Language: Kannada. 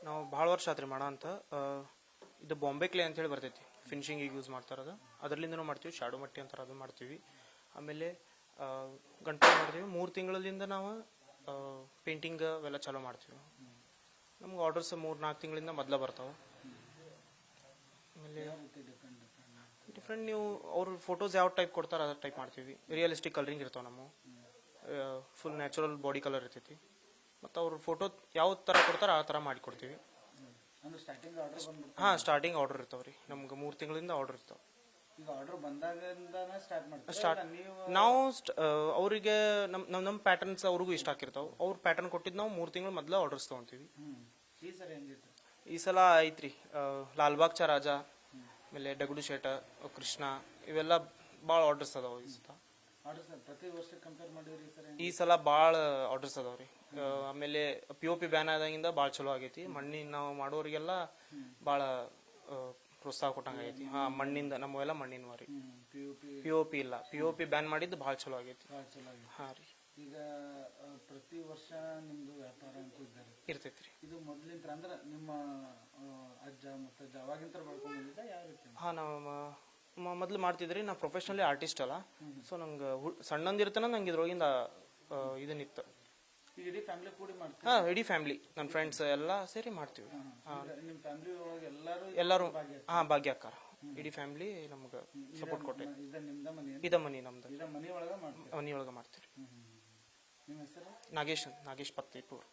ನಾವು ಭಾಳ ವರ್ಷ ಆತ್ರಿ ಮಾಡ ಅಂತ. ಇದು ಬಾಂಬೆ ಕ್ಲೇ ಅಂತ ಹೇಳಿ ಬರ್ತೈತಿ, ಫಿನಿಶಿಂಗಿಗೆ ಯೂಸ್ ಮಾಡ್ತಾರದು. ಅದರಲ್ಲಿಂದನೂ ಮಾಡ್ತೀವಿ. ಶಾಡೋ ಮಟ್ಟಿ ಅಂತಾರೆ, ಅದು ಮಾಡ್ತೀವಿ. ಆಮೇಲೆ ಗಣಪತಿ ಮಾಡ್ತೀವಿ. 3 ತಿಂಗಳಿಂದ ನಾವು ಪೇಂಟಿಂಗ್ ಅವೆಲ್ಲ ಚಾಲೂ ಮಾಡ್ತೀವಿ. ನಮ್ಗೆ ಆರ್ಡರ್ಸ್ 3-4 ತಿಂಗಳಿಂದ ಮೊದಲೇ ಬರ್ತಾವೆ. ಆಮೇಲೆ ಡಿಫ್ರೆಂಟ್ ನೀವು ಅವ್ರ ಫೋಟೋಸ್ ಯಾವ ಟೈಪ್ ಕೊಡ್ತಾರೆ ಅದೇ ಟೈಪ್ ಮಾಡ್ತೀವಿ. ರಿಯಲಿಸ್ಟಿಕ್ ಕಲರಿಂಗ್ ಇರ್ತಾವೆ ನಮ್ಮ, ಫುಲ್ ನ್ಯಾಚುರಲ್ ಬಾಡಿ ಕಲರ್ ಇರ್ತೈತಿ. ಮತ್ತು ಅವ್ರ ಫೋಟೋ ಯಾವ ಥರ ಕೊಡ್ತಾರೆ ಆ ಥರ ಮಾಡಿಕೊಡ್ತೀವಿ. ಹಾಂ, ಸ್ಟಾರ್ಟಿಂಗ್ ಆರ್ಡರ್ ಇರ್ತಾವೆ ರೀ. ನಮ್ಗೆ 3 ತಿಂಗಳಿಂದ ಆರ್ಡರ್ ಇರ್ತಾವೆ. ಸ್ಟಾರ್ಟ್ ನಾವು ಅವರಿಗೆ ನಮ್ಮ ಪ್ಯಾಟರ್ನ್ಸ್ ಅವ್ರಿಗೂ ಇಷ್ಟ ಆಗಿರ್ತಾವೆ. ಅವ್ರ ಪ್ಯಾಟರ್ನ್ ಕೊಟ್ಟಿದ್ದು ನಾವು 3 ತಿಂಗಳು ಮೊದಲು ಆರ್ಡರ್ಸ್ ತೊಗೊತೀವಿ. ಈ ಸಲ ಐತ್ರಿ ಲಾಲ್ಬಾಗ್ ಚಾ ರಾಜ, ಆಮೇಲೆ ಡಗಡು ಶೇಟ, ಕೃಷ್ಣ, ಇವೆಲ್ಲ ಭಾಳ ಆರ್ಡರ್ಸ್ ಅದಾವೆ ಈ ಸಲ. ಈ ಸಲ ಭಾಳ ಆರ್ಡರ್ಸ್ ಅದಾವ್ರಿ. ಆಮೇಲೆ POP ಬ್ಯಾನ್ ಆದಾಗಿಂದ ಭಾಳ ಚಲೋ ಆಗೈತಿ. ಮಣ್ಣಿನ ನಾವು ಮಾಡೋರಿಗೆಲ್ಲ ಭಾಳ ಪ್ರೋತ್ಸಾಹ ಕೊಟ್ಟಂಗೆ ಆಗೈತಿ. ಹಾಂ, ಮಣ್ಣಿಂದ ನಮ್ಮವೆಲ್ಲ ಮಣ್ಣಿನ ರೀ. POP ಇಲ್ಲ, POP ಬ್ಯಾನ್ ಮಾಡಿದ್ದು ಭಾಳ ಚಲೋ ಆಗೈತಿ. ಹಾಂ ರೀ. ಈಗ ಪ್ರತಿ ವರ್ಷ ನಿಮ್ದು ವ್ಯಾಪಾರ ಅಂತೂ ಇರ್ತೈತಿ ರೀ. ಇದು ಮೊದಲಿಂದ ಅಂದ್ರೆ ನಿಮ್ಮ ಅಜ್ಜ ಮುತ್ತಜ್ಜ ಅವಾಗಿಂತ ಬರ್ಕೊಂಡಿದ್ದ ಯಾವ ರೀತಿ? ಹಾಂ, ನಾವು ಮೊದಲು ಮಾಡ್ತಿದ್ರಿ. ನಾ ಪ್ರೊಫೆಷನಲಿ ಆರ್ಟಿಸ್ಟ್ ಅಲ್ಲ. ಸೊ ನಂಗೆ ಸಣ್ಣಂದಿರ್ತನ ನಂಗೆ ಇದ್ರೊಳಗಿಂದ ಇದನ್ನಿತ್ತು. ಇಡೀ ಫ್ಯಾಮಿಲಿ ಕೂಡಿ ಮಾಡ್ತೀವಿ? ಹಾಂ, ಇಡೀ ಫ್ಯಾಮಿಲಿ, ನನ್ನ ಫ್ರೆಂಡ್ಸ್ ಎಲ್ಲ ಸೇರಿ ಮಾಡ್ತೀವಿ. ನಿಮ್ಮ ಫ್ಯಾಮಿಲಿ ಒಳಗೆ ಎಲ್ಲರೂ ಹಾಂ ಭಾಗ್ಯ ಅಕ್ಕಾರ. ಇಡೀ ಫ್ಯಾಮಿಲಿ ನಮ್ಗೆ ಸಪೋರ್ಟ್ ಕೊಟ್ಟೈತಿ. ಇದ ಮನಿ ನಮ್ದು, ಮನಿ ಒಳಗೆ ಮಾಡ್ತೀವಿ. ಮನಿ ಒಳಗೆ ಮಾಡ್ತೀವಿ. ನಿಮ್ಮ ಹೆಸರು? ನಾಗೇಶ್ ಪತ್ರಿಪುರ್.